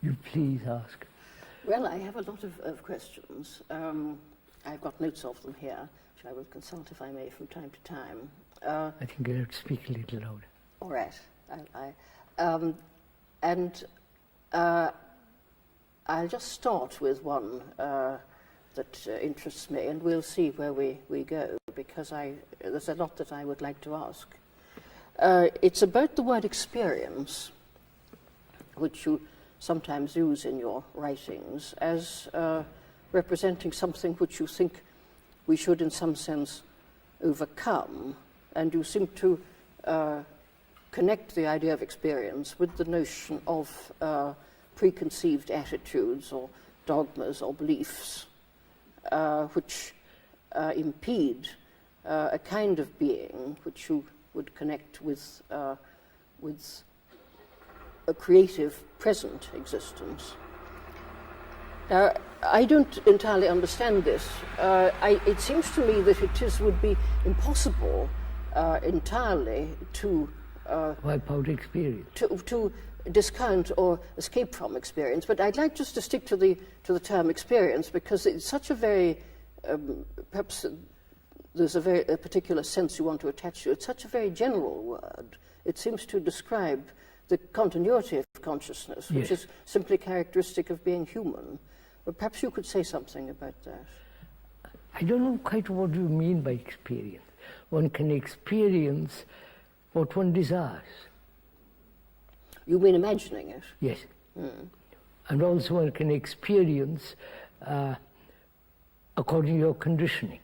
You please ask. Well, I have a lot of questions. I've got notes of them here, which I will consult, if I may, from time to time. I think you have to speak a little louder. All right. I'll just start with one that interests me, and we'll see where we go, because there's a lot that I would like to ask. It's about the word experience, which you sometimes use in your writings as representing something which you think we should in some sense overcome, and you seem to connect the idea of experience with the notion of preconceived attitudes or dogmas or beliefs which impede a kind of being which you would connect with a creative present existence. Now, I don't entirely understand this. It seems to me that would be impossible entirely to wipe out experience, to discount or escape from experience. But I'd like just to stick to the term experience, because it's such a very perhaps there's a particular sense you want to attach to it. It's such a very general word. It seems to describe the continuity of consciousness, which is simply characteristic of being human. But perhaps you could say something about that. I don't know quite what you mean by experience. One can experience what one desires. You mean imagining it? Yes. And also one can experience according to your conditioning.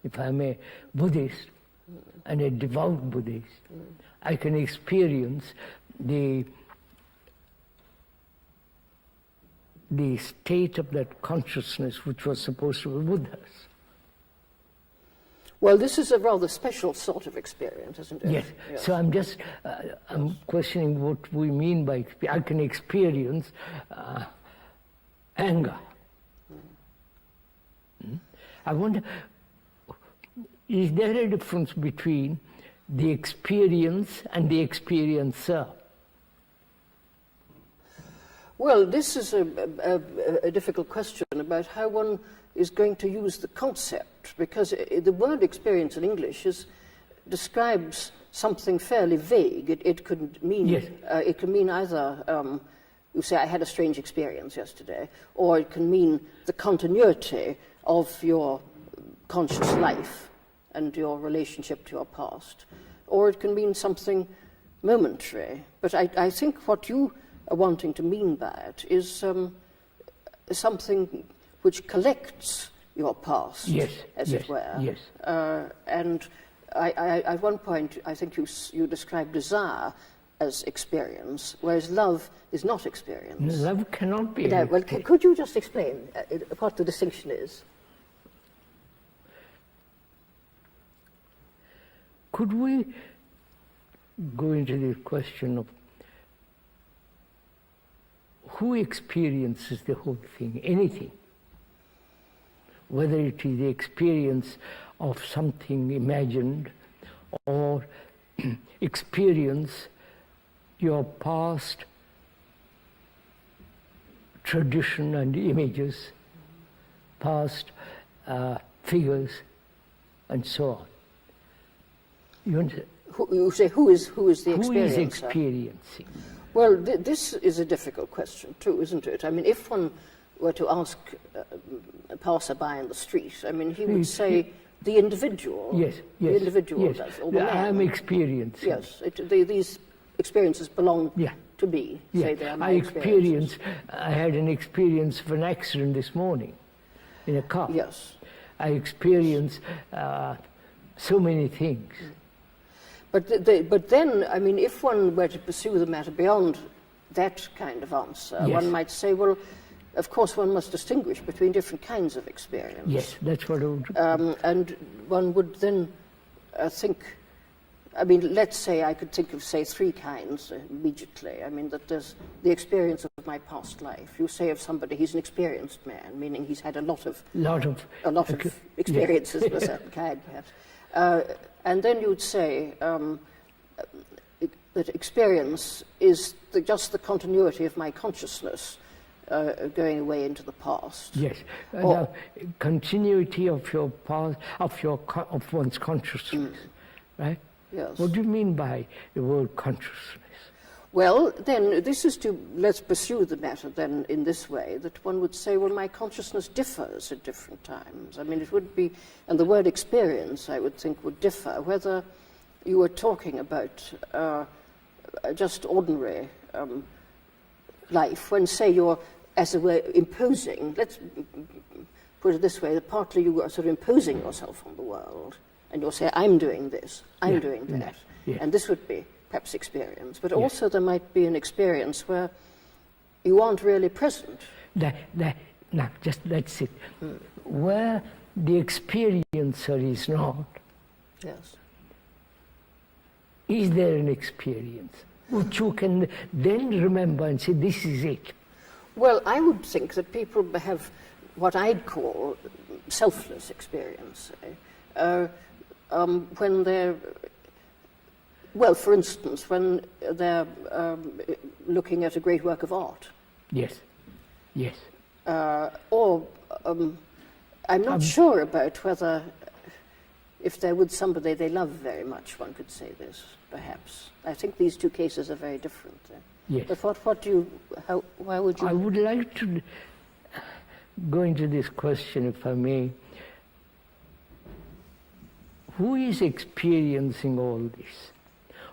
If I'm a Buddhist and a devout Buddhist, I can experience the state of that consciousness which was supposed to be Buddha's. Well, this is a rather special sort of experience, isn't it? Yes. So I'm just I'm questioning what we mean by I can experience anger. I wonder, is there a difference between the experience and the experiencer? Well, this is a difficult question about how one is going to use the concept, because the word experience in English describes something fairly vague. It could mean it can mean either you say I had a strange experience yesterday, or it can mean the continuity of your conscious life and your relationship to your past, or it can mean something momentary. But I think what you are wanting to mean by it is something which collects your past, as it were. Yes. And at one point, I think you described desire as experience, whereas love is not experience. Love cannot be. Well, could you just explain what the distinction is? Could we go into the question of who experiences the whole thing, anything? Whether it is the experience of something imagined or experience your past tradition and images, past figures, and so on. You say who is the experiencer? Who is experiencing? Well, this is a difficult question too, isn't it? I mean, if one were to ask a passerby in the street, I mean, he would say the individual. Yes. The individual does. Or the I am experiencing. Yes, these experiences belong to me. Say they are my experiences. I had an experience of an accident this morning in a car. Yes. I experienced so many things. But then, I mean, if one were to pursue the matter beyond that kind of answer, one might say, well, of course one must distinguish between different kinds of experience. Yes, that's what I would do. And one would then think, I mean, let's say I could think of, say, three kinds immediately. I mean, that there's the experience of my past life. You say of somebody, he's an experienced man, meaning he's had a lot of experiences of a certain kind, perhaps. And then you'd say that experience is just the continuity of my consciousness going away into the past. Yes. Now, continuity of your past, of one's consciousness, right? Yes. What do you mean by the word consciousness? Well, then, let's pursue the matter then in this way, that one would say, well, my consciousness differs at different times. I mean, it would be, and the word experience, I would think, would differ, whether you were talking about just ordinary life, when, say, you're, as it were, imposing, let's put it this way, that partly you are sort of imposing yourself on the world, and you'll say, I'm doing this, I'm doing that, and this would be perhaps experience, but also there might be an experience where you aren't really present. Now, just that's it. Where the experiencer is not, Yes. is there an experience which you can then remember and say, this is it? Well, I would think that people have what I'd call selfless experience. When they're, well, for instance, when they're looking at a great work of art. Yes, yes. Or I'm not sure about whether, if they're with somebody they love very much, one could say this, perhaps. I think these two cases are very different. Yes. But what do you, why would you? I would like to go into this question, if I may. Who is experiencing all this?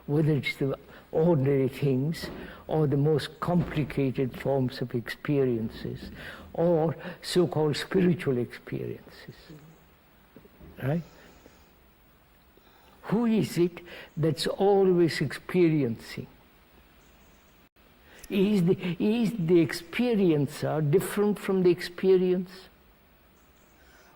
Whether it's the ordinary things or the most complicated forms of experiences or so-called spiritual experiences, right? Who is it that's always experiencing? Is the experiencer different from the experience?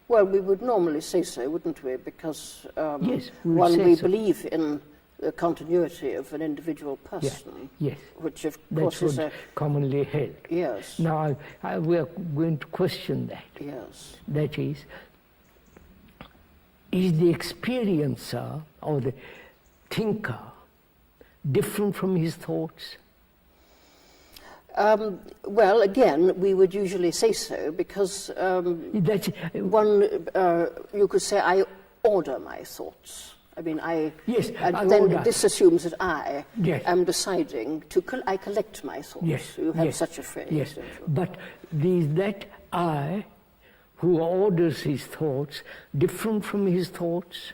Well, we would normally say so, wouldn't we? Because yes, we believe in the continuity of an individual person. Yes. Which, of That's course, is commonly held. Yes. Now, we are going to question that. Yes. That is the experiencer or the thinker different from his thoughts? Well, again, we would usually say so because you could say, I order my thoughts. I mean, yes, then this assumes that I am deciding to, I collect my thoughts. Yes, you have such a phrase. Yes, but is that I who orders his thoughts different from his thoughts?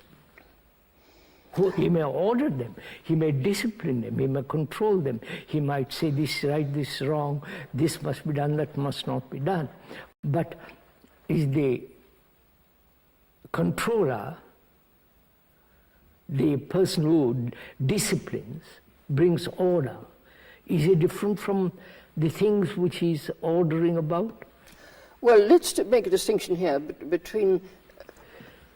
He may order them, he may discipline them, he may control them, he might say this is right, this is wrong, this must be done, that must not be done. But is the controller, the person who disciplines, brings order, is it different from the things which he's ordering about? Well, let's make a distinction here between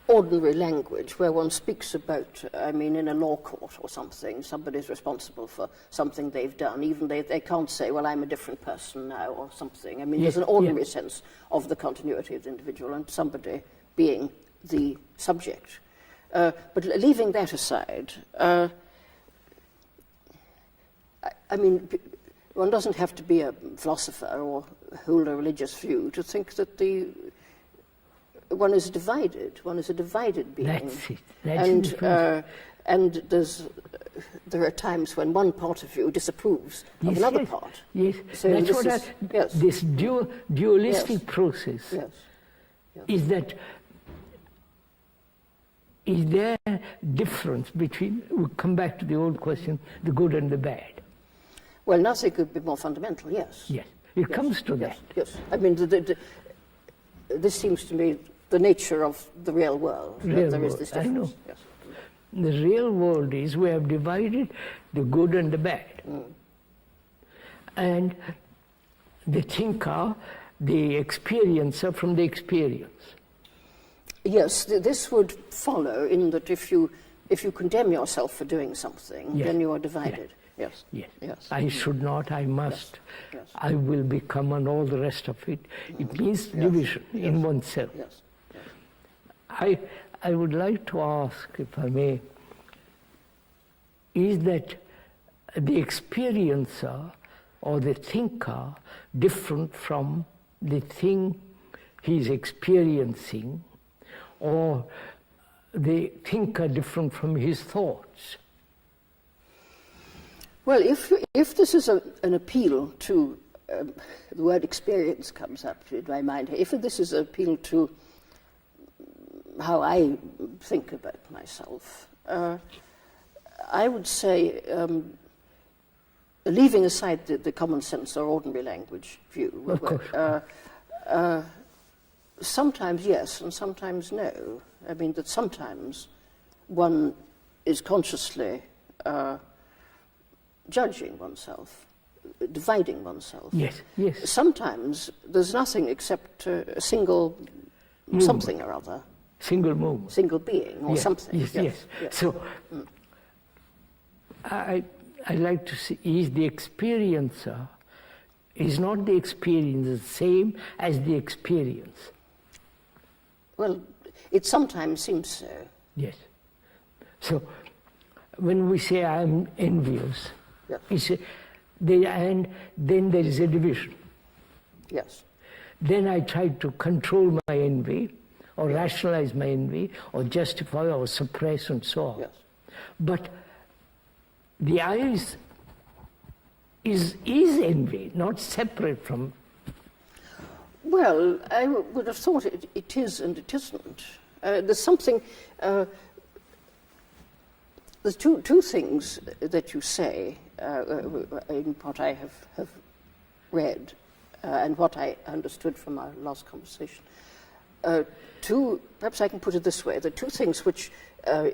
ordinary language, where one speaks about, I mean, in a law court or something, somebody's responsible for something they've done, even they can't say, well, I'm a different person now or something. I mean, there's an ordinary sense of the continuity of the individual and somebody being the subject. But leaving that aside, I mean, one doesn't have to be a philosopher or hold a religious view to think that one is divided. One is a divided being. That's it. And there are times when one part of you disapproves of another part. Yes, so that's what this dualistic process is that. Is there a difference between, we'll come back to the old question, the good and the bad? Well, nothing could be more fundamental, yes. Yes, it comes to that. Yes, I mean, this seems to me the nature of the real world. There is this difference. I know. Yes. The real world is we have divided the good and the bad. And the thinker, the experiencer from the experience. Yes, this would follow in that if you condemn yourself for doing something, then you are divided. Yes. I should not, I must, Yes. I will become, and all the rest of it. It means division in oneself. Yes. I would like to ask, if I may, is that the experiencer or the thinker different from the thing he's experiencing, or the thinker different from his thoughts? Well, if this is an appeal to, the word experience comes up in my mind, if this is an appeal to how I think about myself, I would say, leaving aside the common sense or ordinary language view, Of course. Sometimes yes and sometimes no. I mean that sometimes one is consciously judging oneself, dividing oneself. Yes, yes. Sometimes there's nothing except a single something or other. Single movement. Single being or Yes, something. Yes. So, I like to see, is the experiencer, is not the experience the same as the experience? Well, it sometimes seems so. Yes. So, when we say I'm envious, Yes. and then there is a division. Yes. Then I try to control my envy, or rationalize my envy, or justify, or suppress, and so on. Yes. But the I is envy, not separate from. Well, I would have thought it is and it isn't. There's something. There's two things that you say in what I have read and what I understood from our last conversation. Perhaps I can put it this way: the two things which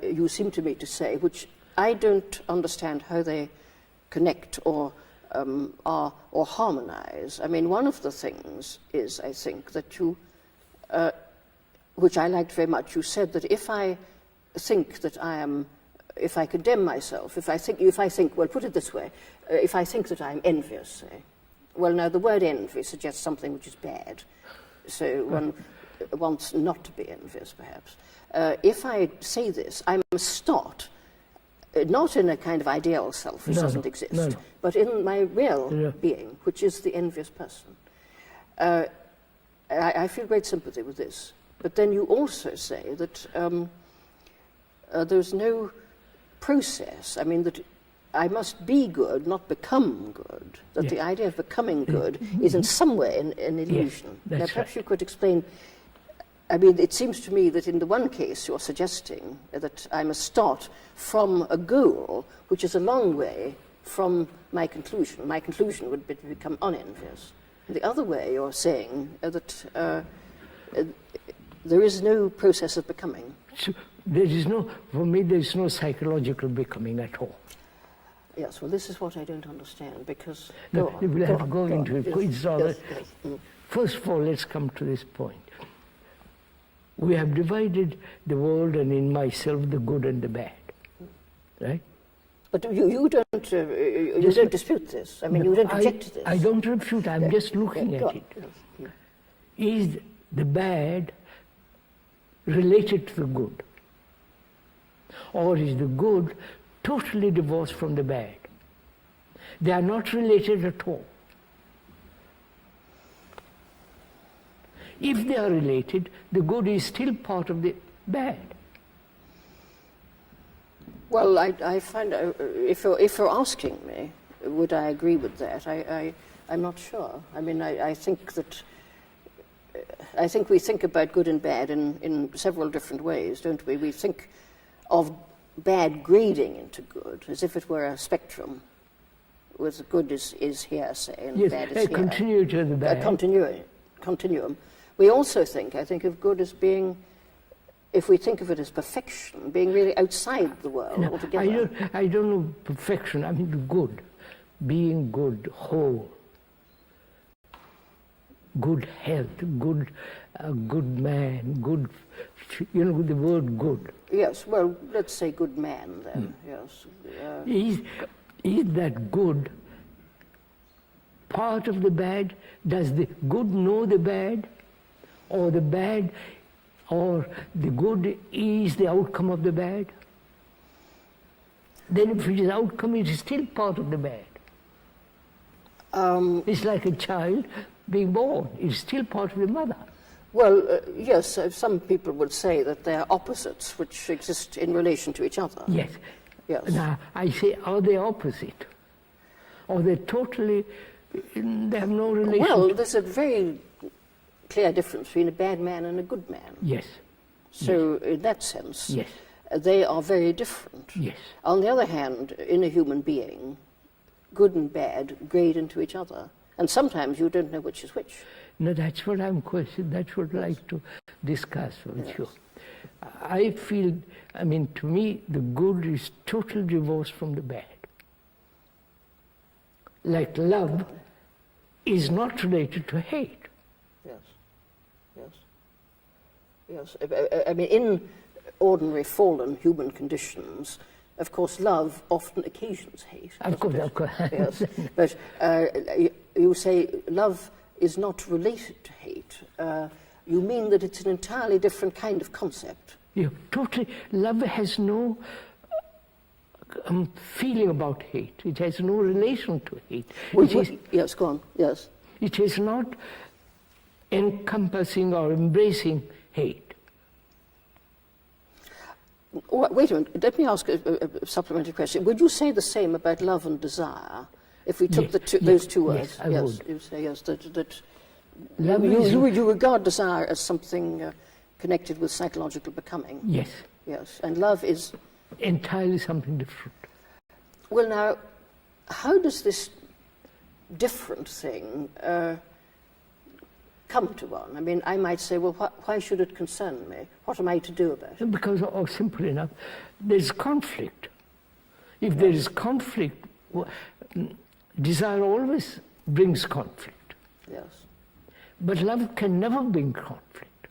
you seem to me to say, which I don't understand how they connect or harmonize. I mean, one of the things is, I think, that you, which I liked very much. You said that if I think that if I condemn myself, if I think, well, put it this way, if I think that I'm envious, say, well, now the word envy suggests something which is bad, so one wants not to be envious, perhaps. If I say this, I must start, not in a kind of ideal self which doesn't exist, but in my real being, which is the envious person. I feel great sympathy with this. But then you also say that there's no process. I mean, that I must be good, not become good. That the idea of becoming good is in some way an illusion. Yes, now, perhaps you could explain. I mean, it seems to me that in the one case you're suggesting that I must start from a goal which is a long way from my conclusion. My conclusion would be to become unenvious. The other way you're saying that there is no process of becoming. So for me, there is no psychological becoming at all. Yes, well, this is what I don't understand, because... We'll have to go into it. Yes. First of all, let's come to this point. We have divided the world and in myself the good and the bad, right? But you don't dispute this. I mean, you don't object to this. I don't refute. I'm just looking at it. Yes. Is the bad related to the good, or is the good totally divorced from the bad? They are not related at all. If they are related, the good is still part of the bad. Well, I find, if you're asking me, would I agree with that? I'm not sure. I mean, I think we think about good and bad in several different ways, don't we? We think of bad grading into good, as if it were a spectrum, with good is here, say, and Yes, bad is here. continuity of the bad. Continuum. We also think, I think, of good as being, if we think of it as perfection, being really outside the world altogether. I don't know perfection. I mean the good, being good, whole, good health, good man, good. You know the word good. Yes. Well, let's say good man then. Yes. Is that good part of the bad? Does the good know the bad? Or the bad, or the good is the outcome of the bad? Then if it is outcome, it is still part of the bad. It's like a child being born. It's still part of the mother. Well, yes, some people would say that they are opposites which exist in relation to each other. Yes. Yes. Now, I say, are they opposite? Or they totally, they have no relation? Well, there's a very clear difference between a bad man and a good man. Yes. So, in that sense, Yes. They are very different. Yes. On the other hand, in a human being, good and bad grade into each other. And sometimes you don't know which is which. No, that's what I'm questioning. That's what I'd like to discuss with you. I feel, I mean, to me, the good is total divorce from the bad. Like love is not related to hate. Yes, yes, yes. I mean, in ordinary fallen human conditions, of course, love often occasions hate. Of course, of course. Yes, but you say love is not related to hate. You mean that it's an entirely different kind of concept? Yeah, totally. Love has no feeling about hate. It has no relation to hate. Yes, go on. Yes. It is not encompassing or embracing hate. Wait a minute. Let me ask a supplementary question. Would you say the same about love and desire? If we took those two words, yes, I would. You say yes. That Love you regard desire as something connected with psychological becoming. Yes. Yes, and love is entirely something different. Well, now, how does this different thing come to one? I mean, I might say, well, why should it concern me? What am I to do about it? Because, simple enough, there's conflict. If there is conflict, desire always brings conflict. Yes. But love can never bring conflict.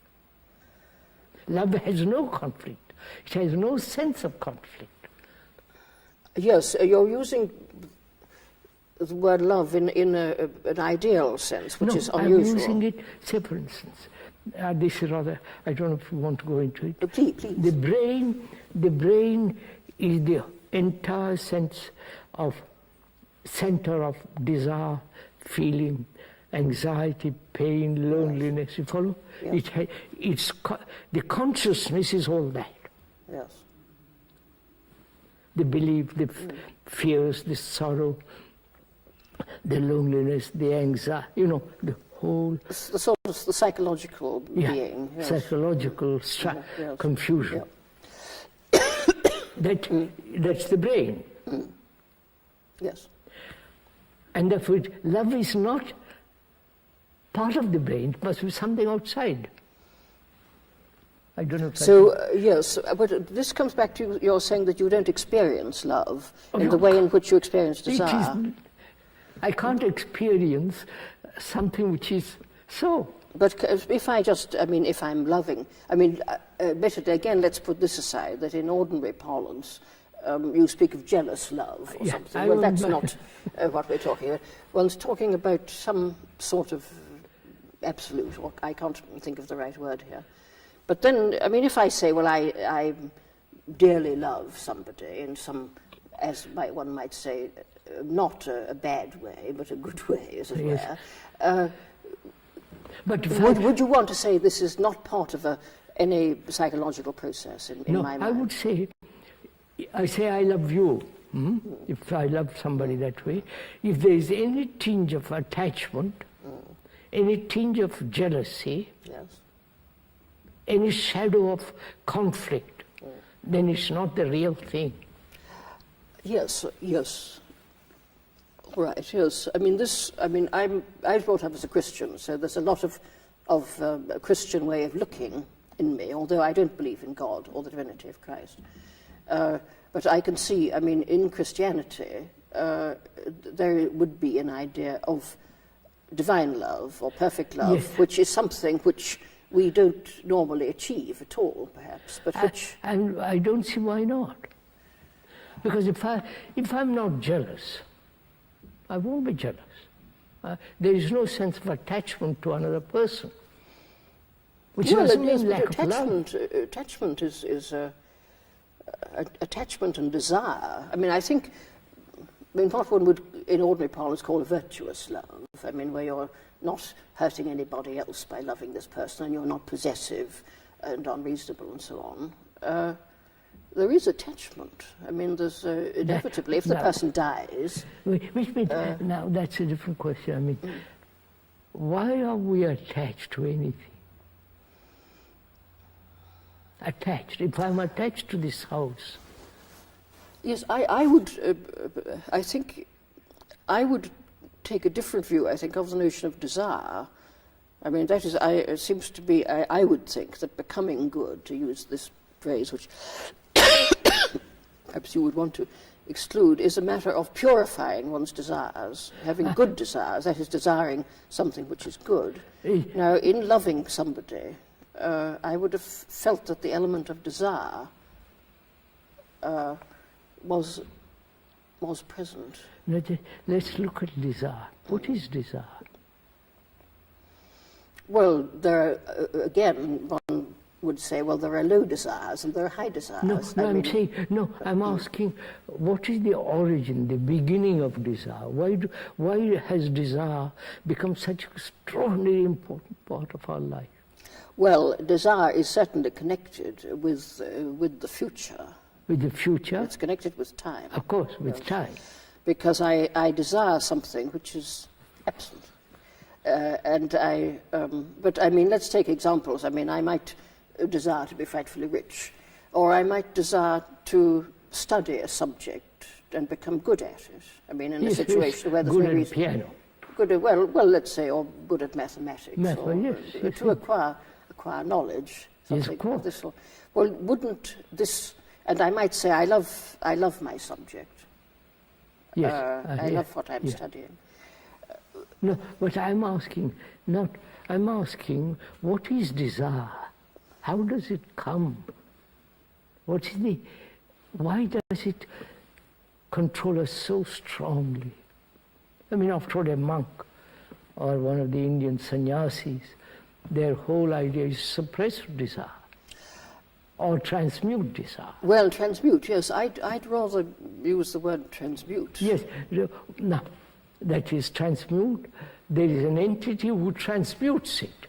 Love has no conflict. It has no sense of conflict. Yes, you're using the word love in an ideal sense, which is unusual. I'm using it, say for instance, this is rather, I don't know if you want to go into it. Please. The brain is the entire center of desire, feeling, anxiety, pain, loneliness. You follow? Yes. The consciousness is all that. Yes. The belief, the fears, the sorrow, the loneliness, the anxiety, the whole... The sort of the psychological being. Yes. Psychological confusion. Yeah. That's the brain. Yes. And therefore, love is not part of the brain. It must be something outside. I don't know if yes, but this comes back to your saying that you don't experience love in the way in which you experience desire. I can't experience something which is so. But if I'm loving, admittedly, again, let's put this aside, that in ordinary parlance, you speak of jealous love or something. Well, that's not what we're talking about. One's talking about some sort of absolute, or I can't think of the right word here. But then, if I say, well, I dearly love somebody in some, as one might say, not a bad way, but a good way, as it were. But would you want to say this is not part of any psychological process in my mind? I would say, I love you. If I love somebody that way, if there is any tinge of attachment, any tinge of jealousy, any shadow of conflict, then it's not the real thing. Yes. Right, yes. I was brought up as a Christian, so there's a lot of a Christian way of looking in me, although I don't believe in God or the divinity of Christ. But I can see, in Christianity, there would be an idea of divine love or perfect love, which is something which we don't normally achieve at all, perhaps, but which... And I don't see why not. Because if I'm not jealous, I won't be jealous. There is no sense of attachment to another person, which doesn't mean lack of love. Attachment is attachment and desire. I think I mean, what one would, in ordinary parlance, call a virtuous love. I mean, where you're not hurting anybody else by loving this person, and you're not possessive and unreasonable and so on. There is attachment. I mean, there's inevitably, if the person dies... Now, that's a different question. I mean, why are we attached to anything? Attached. If I'm attached to this house... Yes, I think I would take a different view, I think, of the notion of desire. I mean, that is, it seems to be, I would think that becoming good, to use this phrase, which perhaps you would want to exclude, is a matter of purifying one's desires, having good desires, that is, desiring something which is good. Now, in loving somebody, I would have felt that the element of desire was present. Let's look at desire. What is desire? Well, there are, again, one would say, well, there are low desires and there are high desires. I'm asking, what is the origin, the beginning of desire? Why has desire become such an extraordinarily important part of our life? Well, desire is certainly connected with the future. With the future? It's connected with time. Of course, with time. Because I desire something which is absent. But I mean, let's take examples. I mean, I might desire to be frightfully rich, or I might desire to study a subject and become good at it. I mean, in a situation where there's no reason... Good at piano. Good at, well, let's say, or good at mathematics. To acquire knowledge. Yes, of course. Of this sort. Well, wouldn't this... And I might say, I love my subject. Yes, I love what I'm studying. No, but I'm asking, what is desire? How does it come? Why does it control us so strongly? I mean, after all, a monk or one of the Indian sannyasis, their whole idea is suppress desire. Or transmute desire. Well, transmute, yes. I'd rather use the word transmute. Yes. No, that is transmute. There is an entity who transmutes it.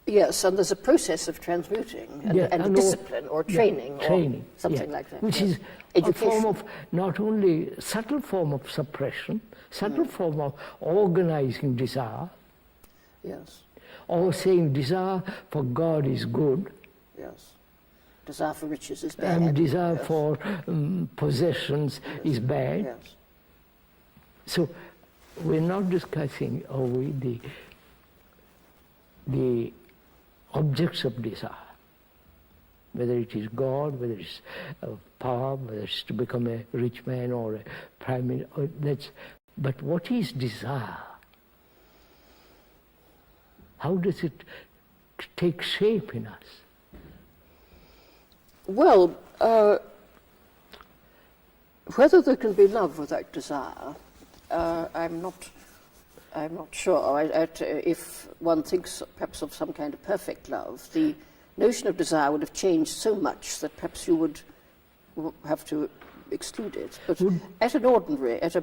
Yes, and there's a process of transmuting, and a discipline or training, or something like that. Which is a form of, not only subtle form of suppression, subtle form of organizing desire. Yes. Or saying desire for God is good. Yes. Desire for riches is bad. And desire for possessions is bad. Yes. So we're not discussing the objects of desire, whether it is God, whether it's power, whether it's to become a rich man or a prime minister. But what is desire? How does it take shape in us? Well, whether there can be love without desire, I'm not sure. If one thinks perhaps of some kind of perfect love, the notion of desire would have changed so much that perhaps you would have to exclude it. But at a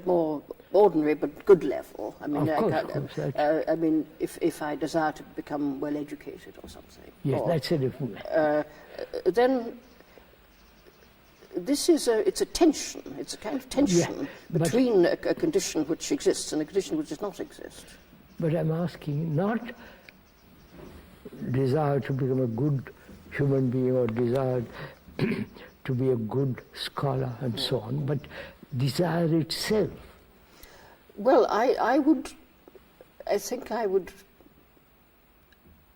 more ordinary but good level, I mean, I mean, if I desire to become well educated or something, that's a different way. Then this is it's a tension. It's a kind of tension between a condition which exists and a condition which does not exist. But I'm asking not desire to become a good human being or desire to be a good scholar and so on, but desire itself. Well, I think I would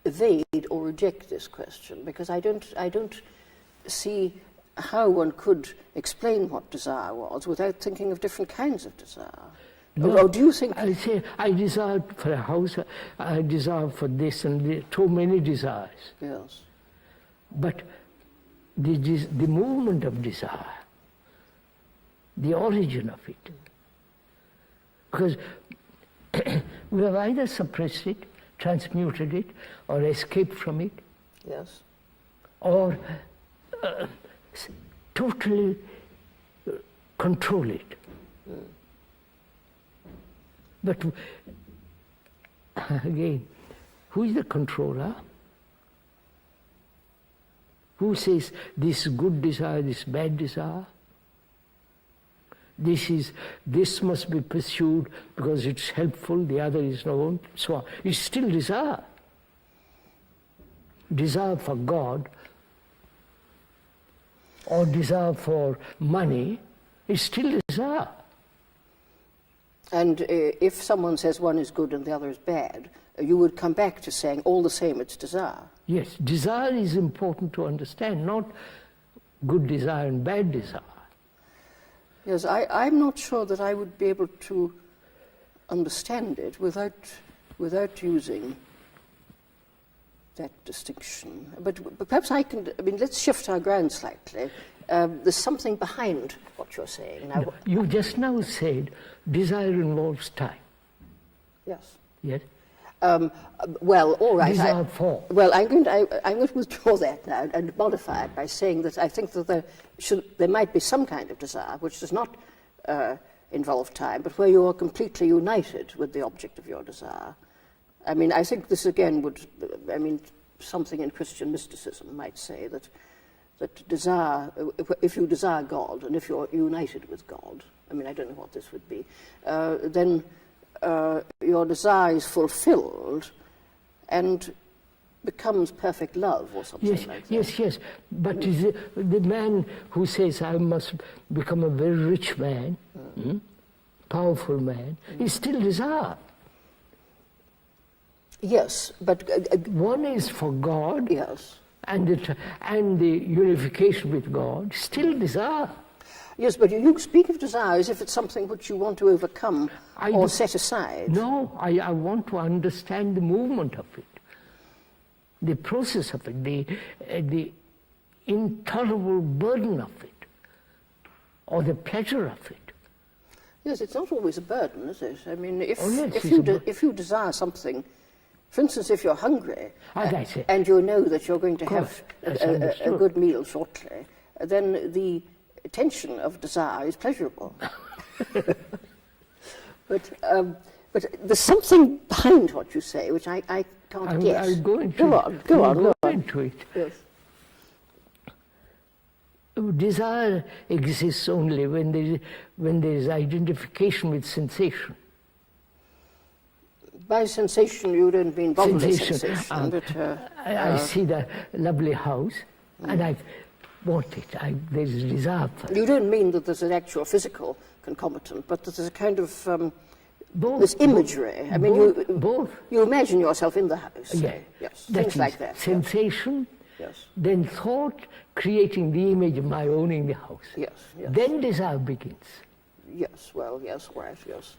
evade or reject this question because I don't see how one could explain what desire was without thinking of different kinds of desire. No, or do you think... I say, I desire for a house, I desire for this and too many desires. Yes. But the movement of desire, the origin of it, because we have either suppressed it, transmuted it, or escaped from it. Yes. Or totally control it. But again, who is the controller? Who says this good desire, this bad desire? This must be pursued because it's helpful, the other is not, so on. It's still desire. Desire for God or desire for money is still desire. And if someone says one is good and the other is bad, you would come back to saying all the same it's desire. Yes, desire is important to understand, not good desire and bad desire. Yes, I'm not sure that I would be able to understand it without using that distinction. But perhaps I mean, let's shift our ground slightly. There's something behind what you're saying. Now, you just now said desire involves time. Yes. Yes? Well, all right. Desire for. Well, I'm going to withdraw that now and modify it by saying that I think that there might be some kind of desire which does not involve time, but where you are completely united with the object of your desire. I mean, I think this again something in Christian mysticism might say that desire, if you desire God and if you're united with God, I mean, I don't know what this would be, then your desire is fulfilled and becomes perfect love or something like that. Yes. But is the man who says, I must become a very rich man, powerful man, is still desire. Yes, but... one is for God, yes, and the unification with God, still desire. Yes, but you speak of desire as if it's something which you want to overcome or set aside. No, I want to understand the movement of it, the process of it, the intolerable burden of it, or the pleasure of it. Yes, it's not always a burden, is it? I mean, if you desire something, for instance, if you're hungry and you know that you're going to have a good meal shortly, then the tension of desire is pleasurable. But there's something behind what you say which I can't guess. I'll go into Go on. Into it. Yes. Desire exists only when there is identification with sensation. By sensation, you don't mean bodily sensation, but... I see the lovely house, and I want it. There's a desire for it. You don't mean that there's an actual physical concomitant, but that there's a kind of both, this imagery. I mean, both. You imagine yourself in the house. Yeah. Yes. That Things like that. Sensation, yes. Then thought, creating the image of my owning the house. Yes. Then desire begins. Yes, well, yes, right, yes.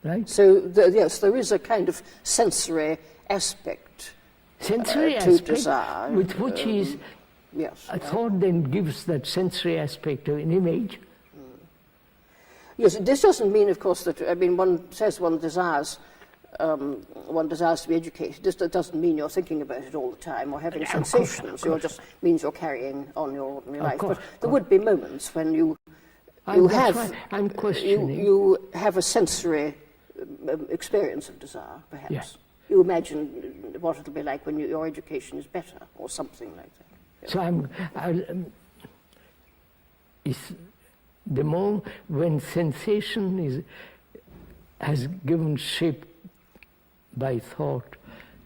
Right? So, there is a kind of sensory aspect to desire. With which is, a thought then gives that sensory aspect of an image. Yes, this doesn't mean, of course, that, I mean, one says one desires to be educated. This doesn't mean you're thinking about it all the time or having sensations. It just means you're carrying on your ordinary life. But there would be moments when you have a sensory experience of desire, perhaps. Yeah. You imagine what it'll be like when your education is better or something like that. Yeah. So the more when sensation has given shape by thought,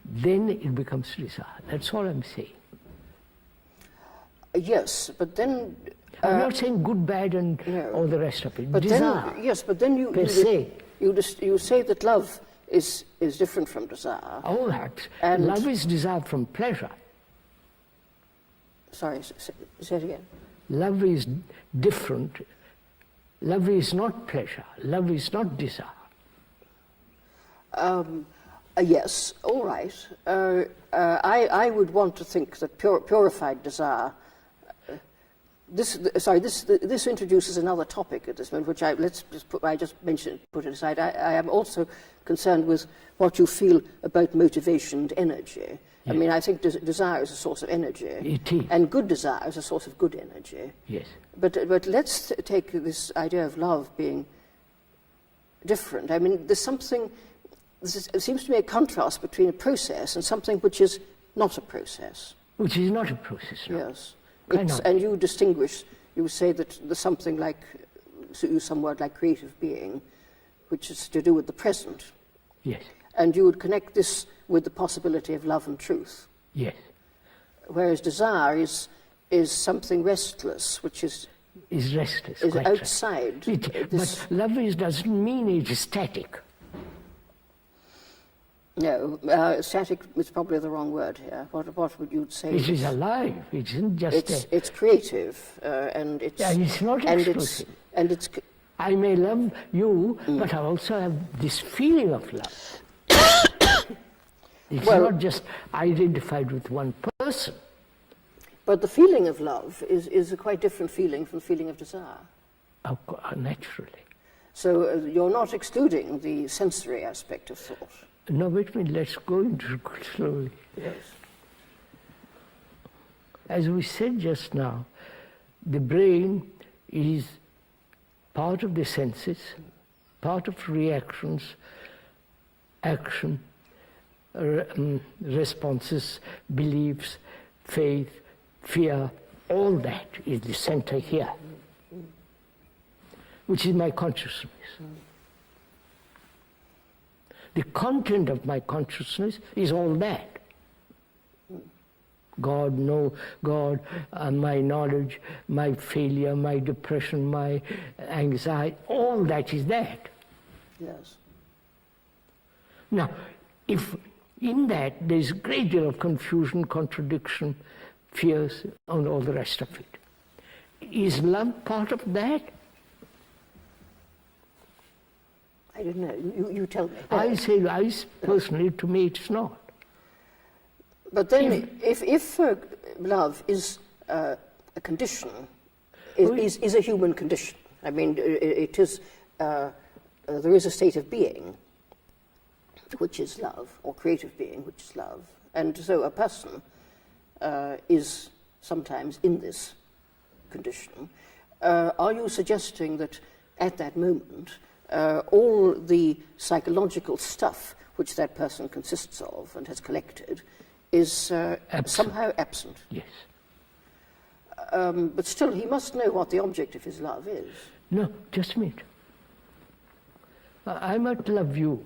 then it becomes desire. That's all I'm saying. Yes, but then... I'm not saying good, bad, and all the rest of it. But desire. But then you say that love is different from desire. All that. And love is desire from pleasure. Sorry, say it again. Love is different. Love is not pleasure. Love is not desire. Yes, all right. I would want to think that purified desire. This introduces another topic at this moment, which I just mentioned, put it aside. I am also concerned with what you feel about motivation and energy. I mean, I think desire is a source of energy. It is. And good desire is a source of good energy. Yes. But let's take this idea of love being different. I mean, there's something, it seems to me a contrast between a process and something which is not a process. Which is not a process, no. Yes. And you distinguish, you say that there's something like, so use some word like creative being, which is to do with the present. Yes. And you would connect this with the possibility of love and truth. Yes. Whereas desire is something restless, which is restless. Is quite outside. Right. But love doesn't mean it's static. No, static is probably the wrong word here. What would you say? It is alive. It isn't just. It's creative, and it's. And it's not exclusive. I may love you, but I also have this feeling of love. It's not just identified with one person. But the feeling of love is a quite different feeling from the feeling of desire. Naturally. So you're not excluding the sensory aspect of thought. No, wait a minute, let's go into it slowly. Yes. As we said just now, the brain is part of the senses, part of reactions, action, responses, beliefs, faith, fear, all that is the center here, which is my consciousness. The content of my consciousness is all that. God, my knowledge, my failure, my depression, my anxiety, all that is that. Yes. Now, if in that there's a great deal of confusion, contradiction, fears, and all the rest of it, is love part of that? I don't know. You tell me. I personally, to me, it's not. But then, if love is a condition, is a human condition. I mean, it is. There is a state of being, which is love, or creative being, which is love, and so a person is sometimes in this condition. Are you suggesting that at that moment, all the psychological stuff which that person consists of and has collected is somehow absent? Yes. But still, he must know what the object of his love is. No, just a minute. I might love you.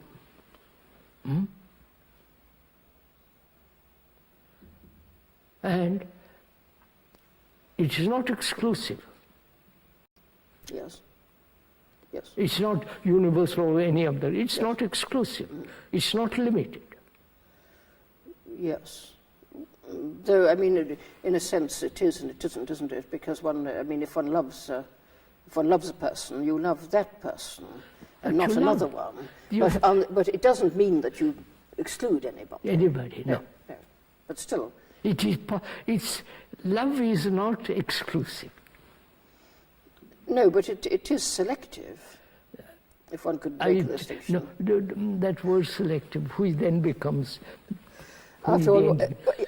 And it is not exclusive. Yes. Yes. It's not universal or any other. It's not exclusive. It's not limited. Yes. Though, I mean, in a sense, it is and it isn't, isn't it? Because if one loves a person, you love that person and not another one. But it doesn't mean that you exclude anybody. Anybody, no. But still. Love is not exclusive. No, but it is selective, if one could make the distinction. No, that word selective, which then becomes... After all,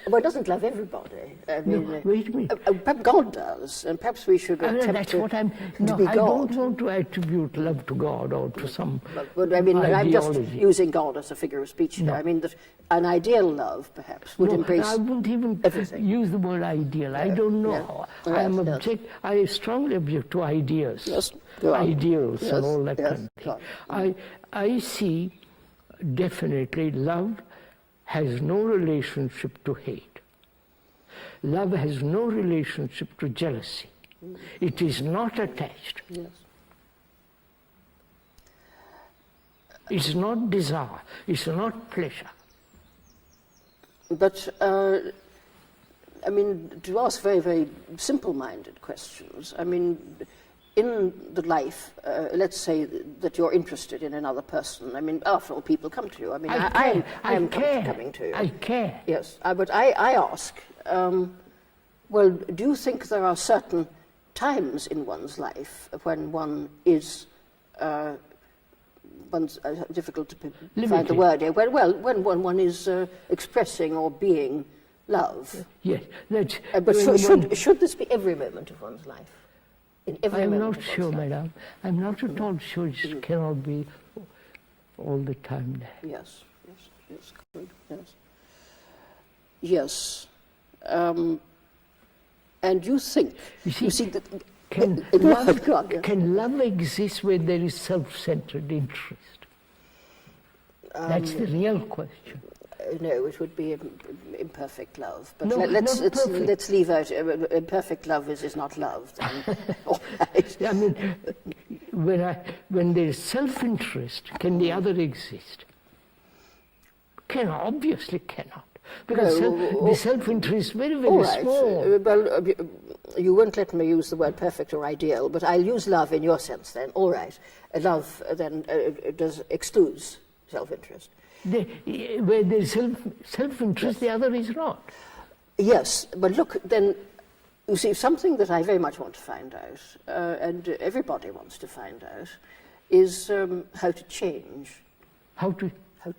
one doesn't love everybody. I mean, wait a minute. Perhaps God does, and perhaps we should attempt that's what I'm... to No, be I God. don't want to attribute love to God or to some But I mean, I'm just ideology. using God as a figure of speech here. No. I mean, that an ideal love, perhaps, would embrace I wouldn't even everything. use the word ideal. I don't know. I strongly object to ideas. Yes, go on. Ideals Yes, and all that yes, kind of go thing. I see definitely love has no relationship to hate. Love has no relationship to jealousy. It is not attached. Yes. It's not desire. It's not pleasure. But, I mean, to ask very, very simple-minded questions, I mean, in the life, let's say that you're interested in another person. I mean, after all, people come to you. I mean, I am coming to you. I care. Yes, but I ask, well, do you think there are certain times in one's life when one is one's difficult to find the Limited. word here. Well, when one is expressing or being love. Yes, that's... But should this be every moment of one's life? In every I'm moment not of sure, one's life? madam. I'm not at all sure it cannot be all the time there. Yes, good, yes. Yes. And you think... You see that... can love exist where there is self-centered interest? That's the real question. No, it would be imperfect love. But No, let's leave out imperfect love is not love. Then. All right. I mean, when there is self-interest, can the other exist? Obviously cannot. Because the self-interest is very, very all right. small. Well, you won't let me use the word perfect or ideal, but I'll use love in your sense then. All right. Love then excludes self-interest. Where there is self-interest, the other is not. Yes, but look, then, you see, something that I very much want to find out, and everybody wants to find out, is how to change. How to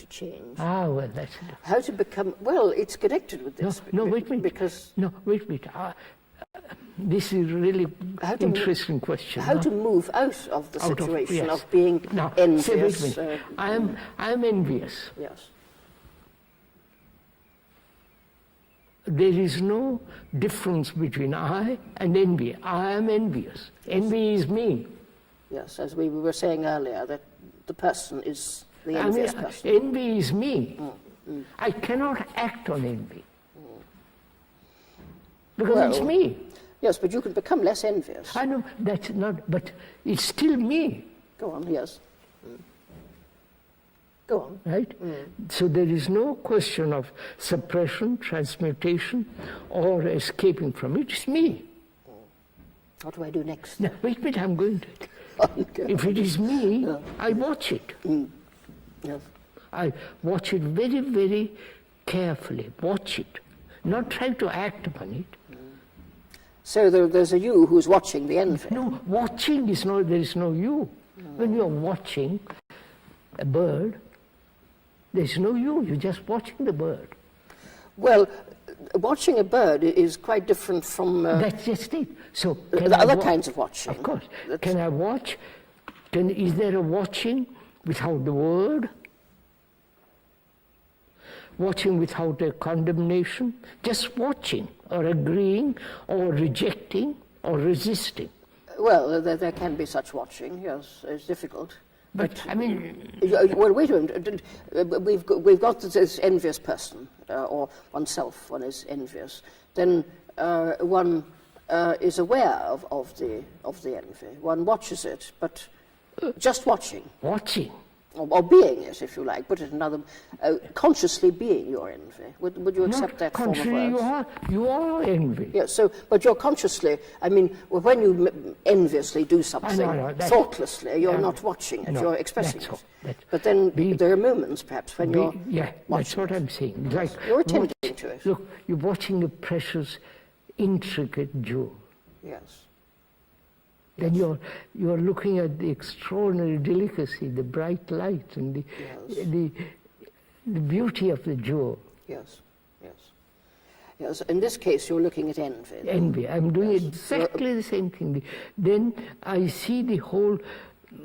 change. Ah, well, that's... How to become... Well, it's connected with this. No, wait a minute. Because... No, wait a minute. This is a really interesting question. How to move out of the situation of being envious. Say, wait a minute. I am envious. Yes. There is no difference between I and envy. I am envious. Yes. Envy is me. Yes, as we were saying earlier, that the person is the envious person. Envy is me. I cannot act on envy. Because it's me. Yes, but you can become less envious. I know, that's not, but it's still me. Go on, yes. Go on. Right? So there is no question of suppression, transmutation, or escaping from it. It's me. What do I do next? Now, wait a minute, I'm going to... If it is me, I watch it. Yes. I watch it very, very carefully. Watch it. Not try to act upon it. So there's a you who's watching the envy. No, watching is no, there is no you. When you're watching a bird, there's no you, you're just watching the bird. Well, watching a bird is quite different from... That's just it. So the other kinds of watching. Of course. Can I watch? Is there a watching without the word? Watching without a condemnation? Just watching, or agreeing, or rejecting, or resisting. Well, there can be such watching, yes, it's difficult. But I mean... Well, wait a minute. We've got this envious person, or oneself, one is envious. Then one is aware of the envy. One watches it, but just watching. Watching. Or being it, if you like. Put it another... consciously being your envy. Would you accept that form of words? You are envy. Yes, so, but you're consciously... I mean, when you enviously do something thoughtlessly, you're not watching it, you're expressing it. But then there are moments, perhaps, when you're Yeah, that's what I'm saying. Like you're attending to it. Look, you're watching a precious, intricate jewel. Yes. Then you're looking at the extraordinary delicacy, the bright light, and the beauty of the jewel. Yes, yes. Yes, in this case, you're looking at envy. Envy. I'm doing exactly the same thing. Then I see the whole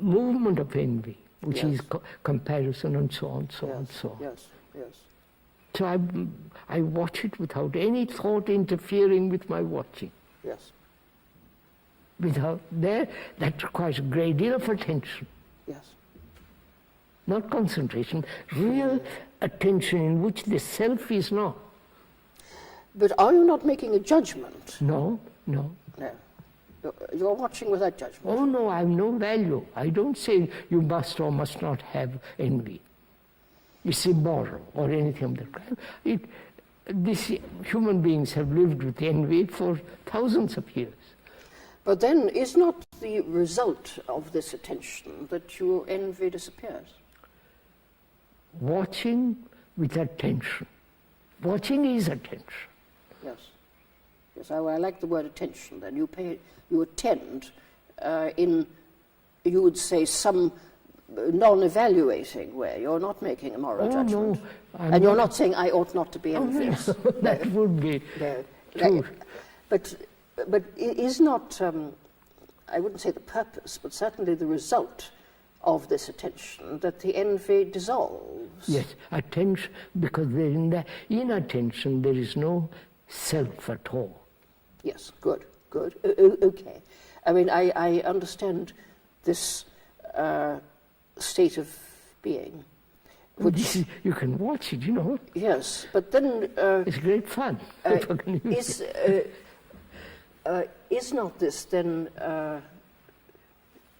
movement of envy, which is comparison and so on, so on, so on. Yes, yes. So I watch it without any thought interfering with my watching. Yes. That requires a great deal of attention. Yes. Not concentration, real attention in which the self is not. But are you not making a judgment? No. No. You're watching without judgment. Oh no, I have no value. I don't say you must or must not have envy. It's immoral or anything of that kind. These human beings have lived with envy for thousands of years. But then is not the result of this attention that your envy disappears? Watching with attention. Watching is attention. Yes. Yes, I like the word attention then. You attend in, you would say, some non-evaluating way. You're not making a moral judgment. No, and you're not saying I ought not to be envious. No, that would be true. But is not, I wouldn't say the purpose, but certainly the result of this attention that the envy dissolves. Yes, attention, because in attention there is no self at all. Yes, good. Okay. I mean, I understand this state of being. Which you can watch it, you know. Yes, but then... it's great fun. Is not this then...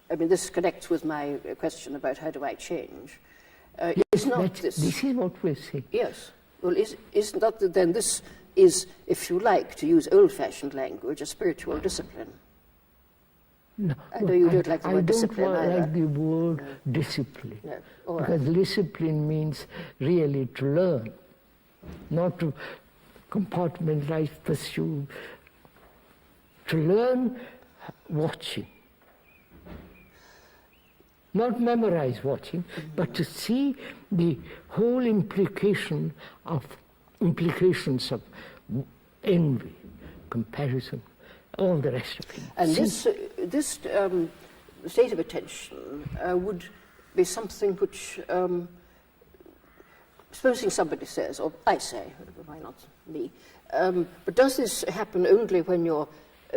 I mean, this connects with my question about how do I change. Is not this... This is what we're saying. Yes. Well, is not that then this is, if you like, to use old-fashioned language, a spiritual discipline? No, I know you don't like the word discipline either. I don't like the word discipline. No. All because right. discipline means really to learn, not to compartmentalize, pursue. To learn watching. Not memorize watching, but to see the whole implications of envy, comparison, all the rest of it. And this state of attention would be something which, supposing somebody says, or I say, why not me, but does this happen only when you're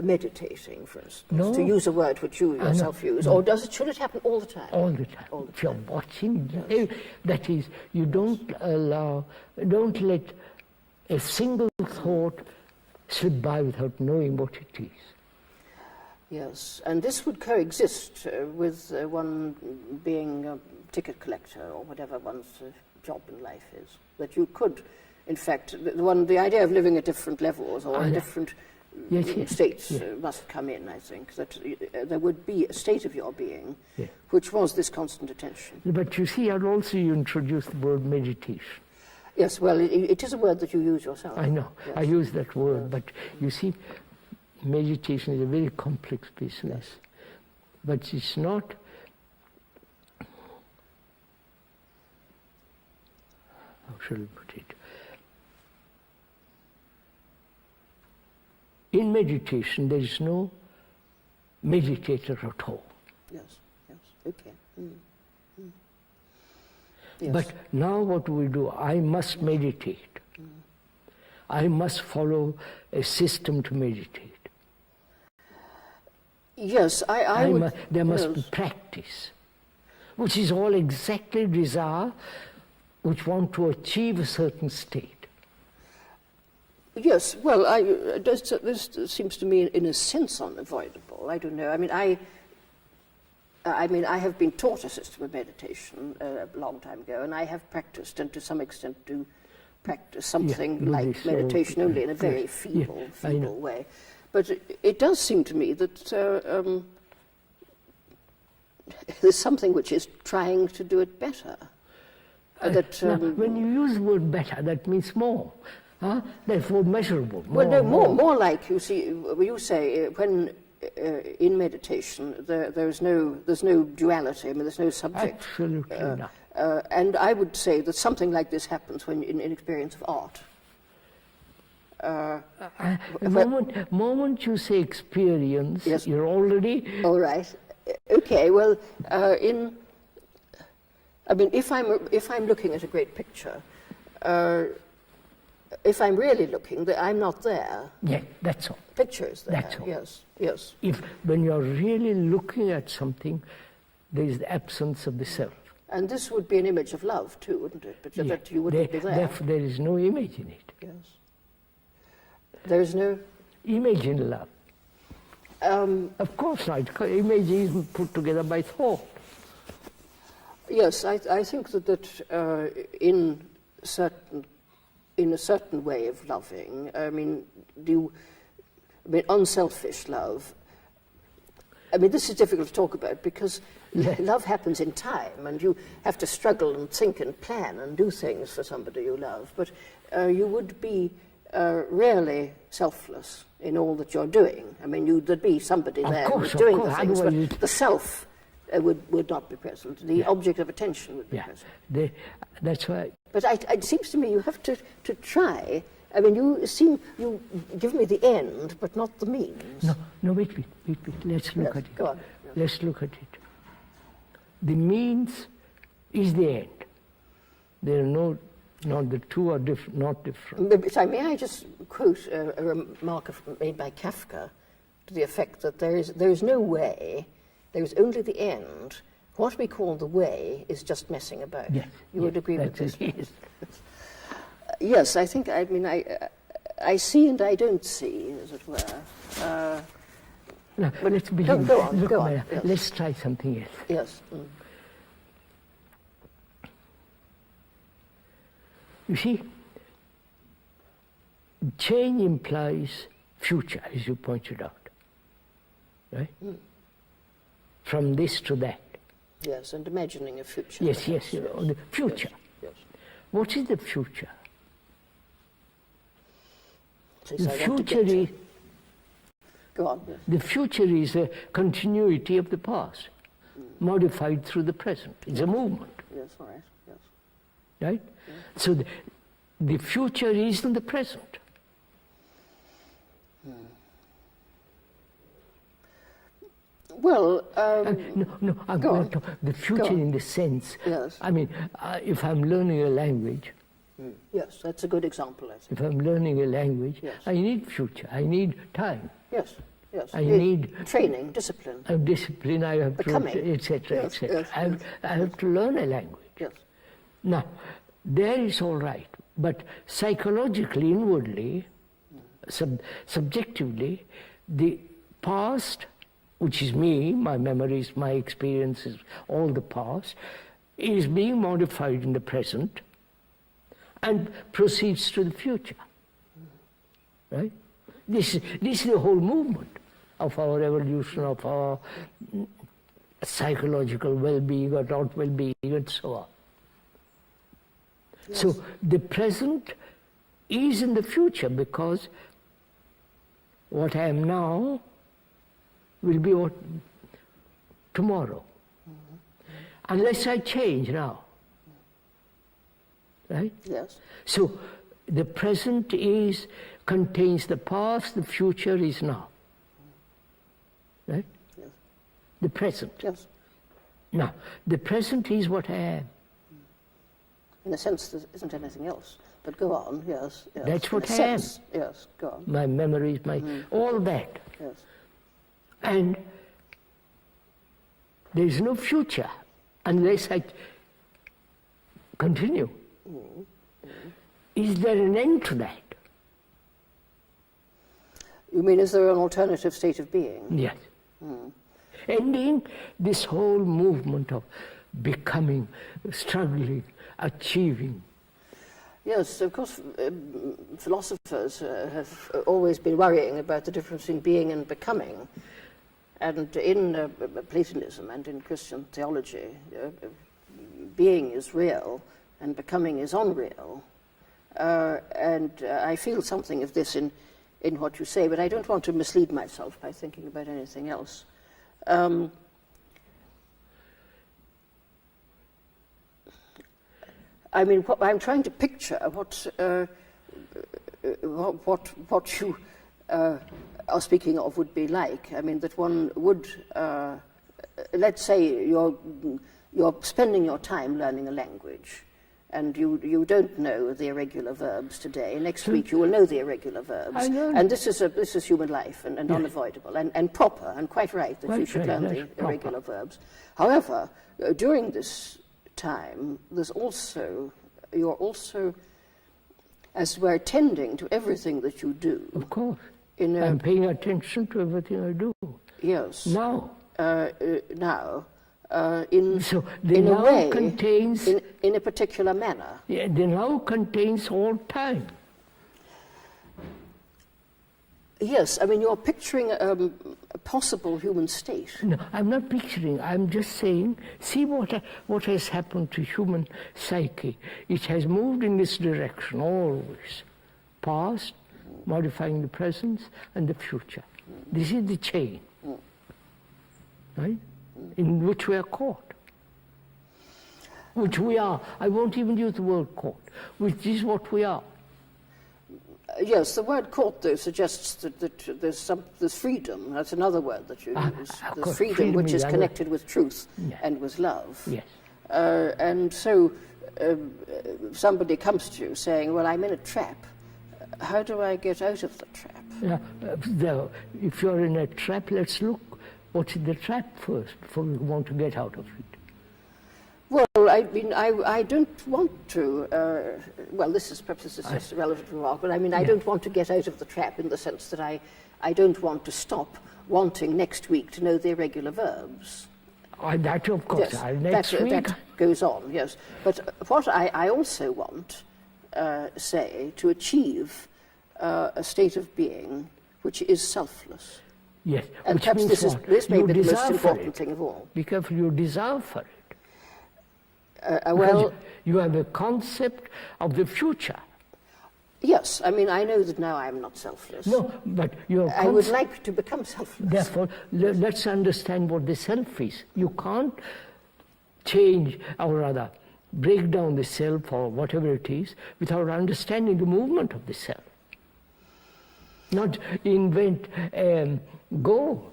meditating, for instance, no. to use a word which you yourself use, or should it happen all the time? All the time. If you're watching, that is, you don't let a single thought slip by without knowing what it is. Yes, and this would coexist with one being a ticket collector or whatever one's job in life is. That you could, in fact, the idea of living at different levels or in different states must come in, I think, that there would be a state of your being which was this constant attention. But you see, I'd also introduce the word meditation. Yes, well, it is a word that you use yourself. I know, yes. I use that word, but you see, meditation is a very complex business. Yes. But it's not, how shall I put it? In meditation, there is no meditator at all. Yes, okay. Yes. But now what we do, I must meditate. I must follow a system to meditate. Yes, there must be practice, which is all exactly desire, which want to achieve a certain state. Yes, well, this seems to me, in a sense, unavoidable. I don't know. I mean, I have been taught a system of meditation a long time ago, and I have practiced, and to some extent do practice something like meditation, only in a very feeble way. But it does seem to me that there's something which is trying to do it better. When you use the word better, that means more. Therefore measurable. More like, you see, you say when in meditation there's no duality. I mean, there's no subject. Absolutely not. And I would say that something like this happens when in experience of art. Moment you say experience, yes. You're already... All right. Okay, well, if I'm looking at a great picture, if I'm really looking, I'm not there. Yeah, that's all. Picture is there. That's all. Yes. When you're really looking at something, there is the absence of the self. And this would be an image of love too, wouldn't it? But that you wouldn't be there. Therefore, there is no image in it. Yes. There is no image in love. Of course not. Image is put together by thought. Yes, I think that in a certain way of loving, unselfish love. I mean, this is difficult to talk about because love happens in time, and you have to struggle and think and plan and do things for somebody you love. But you would be really selfless in all that you're doing. I mean, there'd be somebody there who's doing the things, but the self would not be present. The object of attention would be Yeah, present. that's why. But it seems to me you have to try. I mean, you give me the end, but not the means. No, wait. Let's look Yes, at it. go on. Yes. Let's look at it. The means is the end. There are not the two are not different. Sorry, may I just quote a remark made by Kafka to the effect that there is no way, there is only the end. What we call the way is just messing about. Yes, you would agree with that's this? it, yes. Yes, I see and I don't see, as it were. No, but let's begin. Go on, Look, go on. Maya, Yes. let's try something else. Yes. You see, change implies future, as you pointed out, right? From this to that. Yes, and imagining a future. Yes, perhaps, the future. Yes. What is the future? Please, The I want to future get to- is Go on. Yes. the future is a continuity of the past, modified through the present. It's a movement, Yes, all right. Yes. right? So the future is in the present. Well, No, I'm Go going on. to the future on. in the sense. Yes. I mean, if I'm learning a language, yes, that's a good example, I think. if I'm learning a language, Yes. I need future. I need time. Yes, yes. I need training, discipline. discipline. I have Becoming. to, etc., Yes, etc. yes, I have to learn a language. Yes. Now, there is all right, but psychologically, inwardly, subjectively, the past, which is me, my memories, my experiences, all the past, is being modified in the present and proceeds to the future. Right? This is the whole movement of our evolution, of our psychological well-being or not well-being, and so on. So the present is in the future because what I am now will be what tomorrow. Unless I change now. Right? Yes. So the present contains the past, the future is now. Right? Yes. The present. Yes. Now, the present is what I am. In a sense, there isn't anything else. But go on, yes. Yes. That's what In a I am. sense, yes, go on. My memories, all that. Yes. And there is no future unless I continue. Is there an end to that? You mean, is there an alternative state of being? Yes. Ending this whole movement of becoming, struggling, achieving. Yes, of course, philosophers have always been worrying about the difference between being and becoming. And in Platonism and in Christian theology, being is real and becoming is unreal. And I feel something of this in what you say, but I don't want to mislead myself by thinking about anything else. I mean, I'm trying to picture what you are speaking of would be like. I mean, that one would, let's say you're spending your time learning a language, and you don't know the irregular verbs today. Next week you will know the irregular verbs. I know. And this is human life and unavoidable and proper and quite right that you Quite should right, learn that's the proper. irregular verbs. However, during this time, you're also, as it were, attending to everything that you do. Of course. In I'm paying attention to everything I do. yes. Now. Now, in So the in a now way, contains, in a particular manner. the now contains all time. Yes, I mean, you're picturing a possible human state. No, I'm not picturing. I'm just saying, see what has happened to human psyche. It has moved in this direction always. Past, modifying the present, and the future. This is the chain. Right? in which we are caught. Which we are. I won't even use the word caught, which is what we are. Yes, the word caught, though, suggests that there's freedom. That's another word that you use. There's freedom which is connected with truth and with love. Yes. And so somebody comes to you saying, well, I'm in a trap. How do I get out of the trap? If you're in a trap, let's look what's in the trap first before we want to get out of it. Well, I mean, I don't want to, well, this is just a relevant remark, but I mean, I don't want to get out of the trap in the sense that I don't want to stop wanting next week to know the irregular verbs. That, of course, yes, next week. That goes on, yes. But what I also want, say, to achieve a state of being which is selfless. Yes, and which perhaps means this may be the most for important it. thing of all. Because you desire for it. Well, you have a concept of the future. Yes, I mean, I know that now I'm not selfless. No, but I would like to become selfless. Therefore, let's understand what the self is. You can't change, or rather, break down the self or whatever it is without understanding the movement of the self. Not invent go.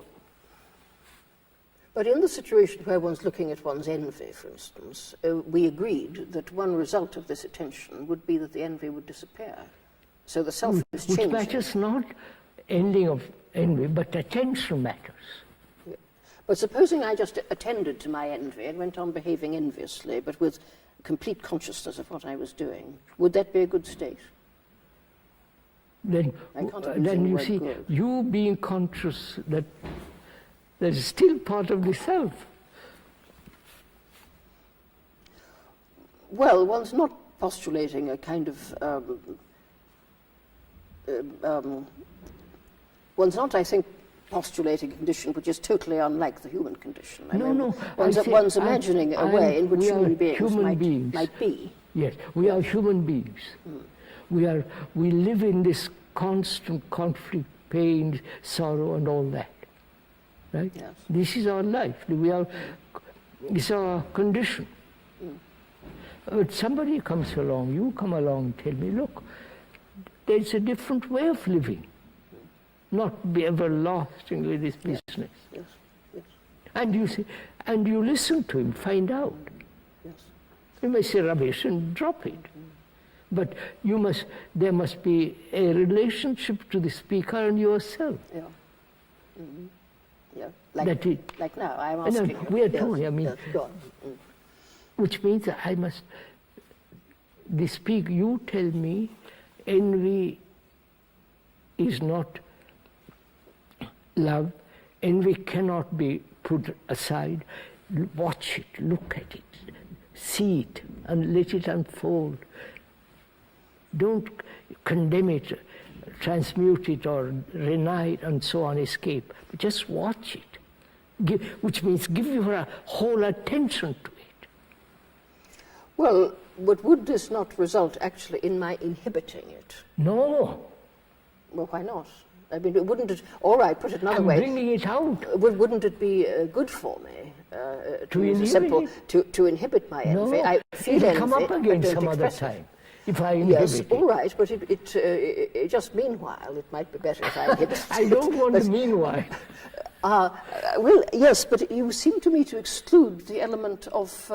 But in the situation where one's looking at one's envy, for instance, we agreed that one result of this attention would be that the envy would disappear. So the self is changing. Which matters not ending of envy, but attention matters. Yeah. But supposing I just attended to my envy and went on behaving enviously, but with complete consciousness of what I was doing, would that be a good state? Then you see, good. You being conscious that is still part of the self. Well, one's not postulating a kind of... one's not, I think, postulating a condition which is totally unlike the human condition. One's imagining a way in which human beings might be. Yes, we are human beings. Mm. We live in this constant conflict, pain, sorrow, and all that. Right? Yes. This is our life. This is our condition. But somebody comes along, you come along and tell me, look, there's a different way of living. Not be everlastingly this business. Yes. Yes. And you see, and you listen to him, find out. Yes. You may say rubbish and drop it. But there must be a relationship to the speaker and yourself. Yeah. Mm-hmm. Yeah. Like now, I'm asking you. We are talking, I mean, yes, go on. Which means that you tell me envy is not love, envy cannot be put aside. Watch it, look at it, see it, and let it unfold. Don't condemn it, transmute it, or deny it, and so on, escape. Just watch it, which means give your whole attention to it. Well, but would this not result actually in my inhibiting it? No. Well, why not? I mean, wouldn't it? All right, put it another way. Bringing it out. Wouldn't it be good for me to inhibit my envy? No, I feel envy. Come up again some other time. If I inhibit yes, it. all right, but it just meanwhile, it might be better if I inhibit it. I don't want to meanwhile. Well, yes, but you seem to me to exclude the element of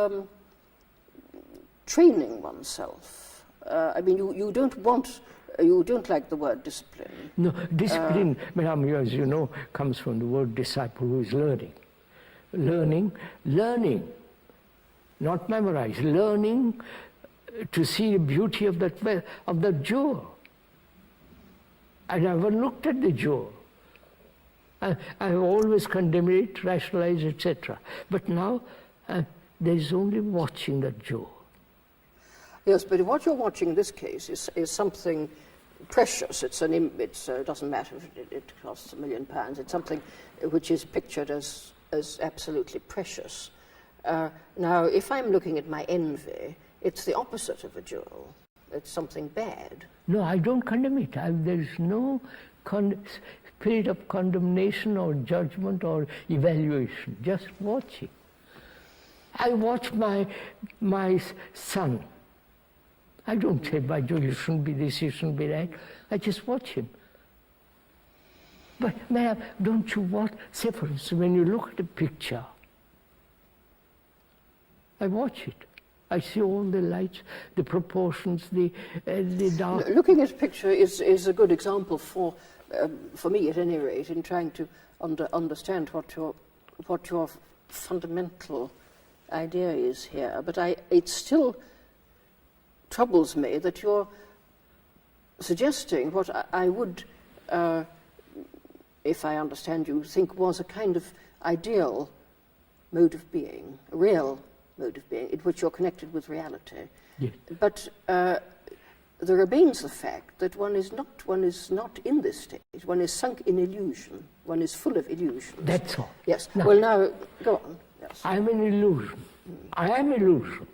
training oneself. I mean, you don't like the word discipline. No, discipline, Madam, as you know, comes from the word disciple, who is learning. Learning, not memorize, learning to see the beauty of that jewel. I never looked at the jewel. I have always condemned it, rationalized, etc. But now there is only watching that jewel. Yes, but what you're watching in this case is something precious. It doesn't matter if it costs £1 million. It's something which is pictured as absolutely precious. Now, if I'm looking at my envy, it's the opposite of a jewel. It's something bad. No, I don't condemn it. There is no spirit of condemnation or judgment or evaluation. Just watching. I watch my son. I don't say, by Joe, you shouldn't be this, you shouldn't be that. I just watch him. But ma'am, don't you want, say for instance, when you look at a picture, I watch it. I see all the lights, the proportions, the dark. Looking at a picture is a good example for me at any rate, in trying to understand what your fundamental idea is here. But it still troubles me that you're suggesting what I would, if I understand you, think was a kind of ideal mode of being, a real mode of being, in which you're connected with reality. Yes. But there remains the fact that one is not in this state. One is sunk in illusion. One is full of illusions. That's all. Yes. Now, well, now, go on. Yes. I'm an illusion. I am illusion.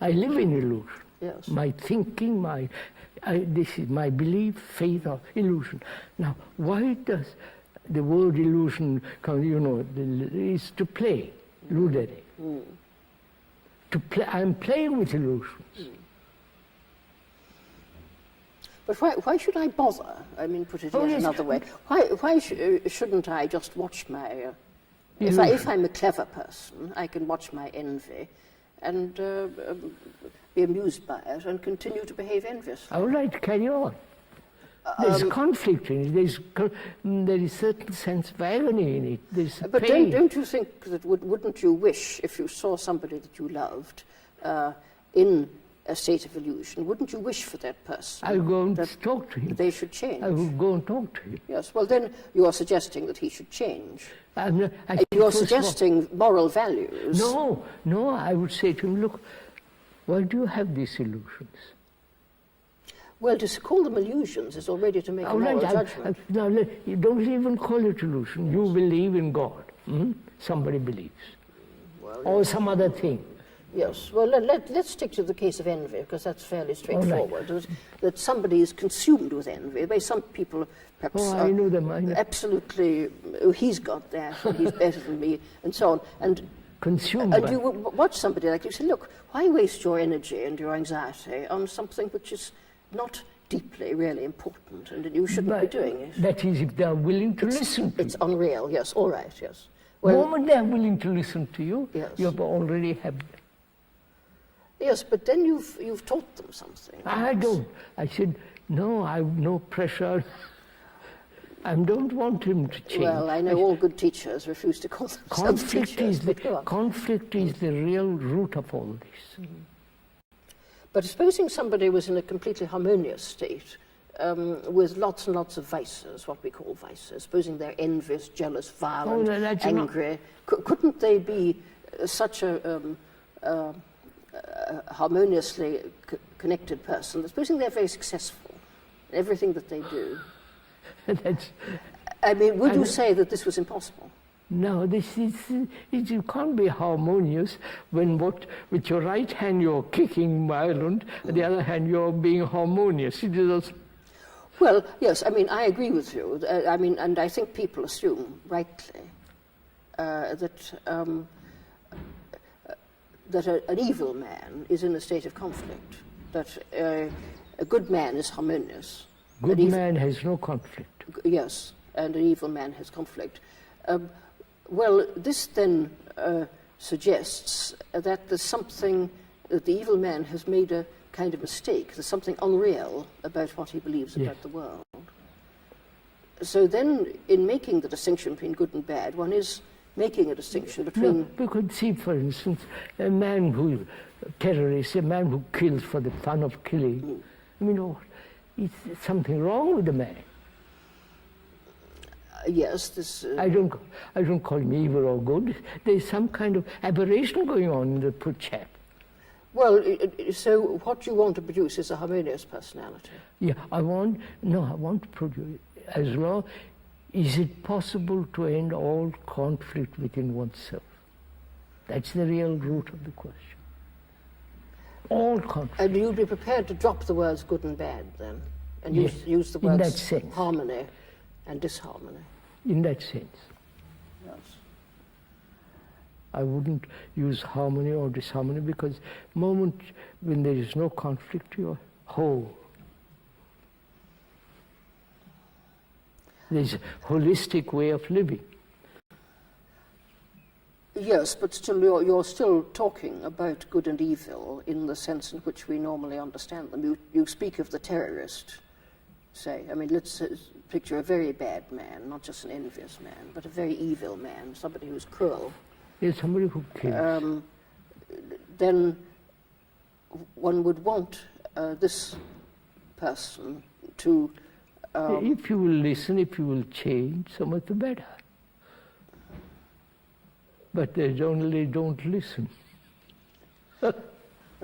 I live in illusion. Yes. My thinking, this is my belief, faith, or illusion. Now, why does the word illusion come, is to play, ludere. To play, I'm playing with illusions. But why should I bother? I mean, put it another way. Why shouldn't I just watch my... if I'm a clever person, I can watch my envy and be amused by it and continue to behave enviously. All right, carry on. There's conflict in it. There is certain sense of agony in it. There's but pain. don't you think that wouldn't you wish, if you saw somebody that you loved in a state of illusion, wouldn't you wish for that person? I'll go and talk to him. They should change. I will go and talk to him. Yes, well then you are suggesting that he should change. You are suggesting moral values. No, I would say to him, look, why do you have these illusions? Well, to call them illusions is already to make a moral judgment. Now, you don't even call it illusion. You believe in God. Somebody believes. Well, or some other thing. Yes. Well, let's stick to the case of envy, because that's fairly straightforward. Right. That somebody is consumed with envy. The way some people perhaps I know them. Absolutely, he's got that, and he's better than me, and so on. And consumed. And you watch somebody like you say, look, why waste your energy and your anxiety on something which is not deeply, really important, and you shouldn't be doing it. That is, if they are willing to listen to you. It's unreal, yes, all right, yes. Well, the moment they are willing to listen to you, yes. you have already had them. Yes, but then you've taught them something. I don't. I said, no, I have no pressure. I don't want him to change. Well, I know all good teachers refuse to call themselves teachers. Conflict is the real root of all this. Mm-hmm. But supposing somebody was in a completely harmonious state, with lots and lots of vices, what we call vices, supposing they're envious, jealous, violent, angry, couldn't they be such a harmoniously connected person, supposing they're very successful in everything that they do? I mean, would you say that this was impossible? No, you can't be harmonious when with your right hand you're kicking violent, and the other hand you're being harmonious. It is. Well, yes, I mean, I agree with you. I mean, and I think people assume, rightly, that an evil man is in a state of conflict, that a good man is harmonious. Good man has no conflict. Yes, and an evil man has conflict. Well, this then suggests that there's something, that the evil man has made a kind of mistake. There's something unreal about what he believes about the world. So then, in making the distinction between good and bad, one is making a distinction between... No, you could see, for instance, a man who terrorists, a man who kills for the fun of killing. I mean, is something wrong with the man? Yes, this... I don't call him evil or good. There's some kind of aberration going on in the poor chap. Well, so what you want to produce is a harmonious personality. Yeah, I want to produce, as long, is it possible to end all conflict within oneself? That's the real root of the question. All conflict. And you'd be prepared to drop the words good and bad, then, and Yes, use the in that words sense. harmony and disharmony. In that sense. Yes. I wouldn't use harmony or disharmony because moment when there is no conflict, you're whole. There's a holistic way of living. Yes, but still you're still talking about good and evil in the sense in which we normally understand them. You speak of the terrorist, say. I mean, let's picture a very bad man, not just an envious man, but a very evil man, somebody who's cruel. There's somebody who kills. Then one would want this person to... if you will listen, if you will change, so much the better. But they don't listen. Well,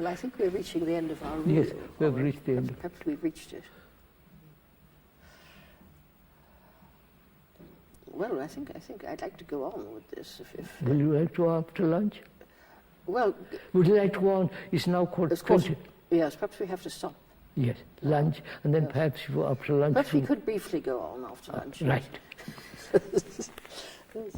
I think we're reaching the end of our rule. Yes, we've reached the end. Perhaps we've reached it. Well, I think I'd like to go on with this. If Will you like to go after lunch? well, Would you like to go on? It's now called of course, 20. yes, perhaps we have to stop. Yes, lunch, and then perhaps you after lunch. Perhaps we could briefly go on after lunch. Right. That's right.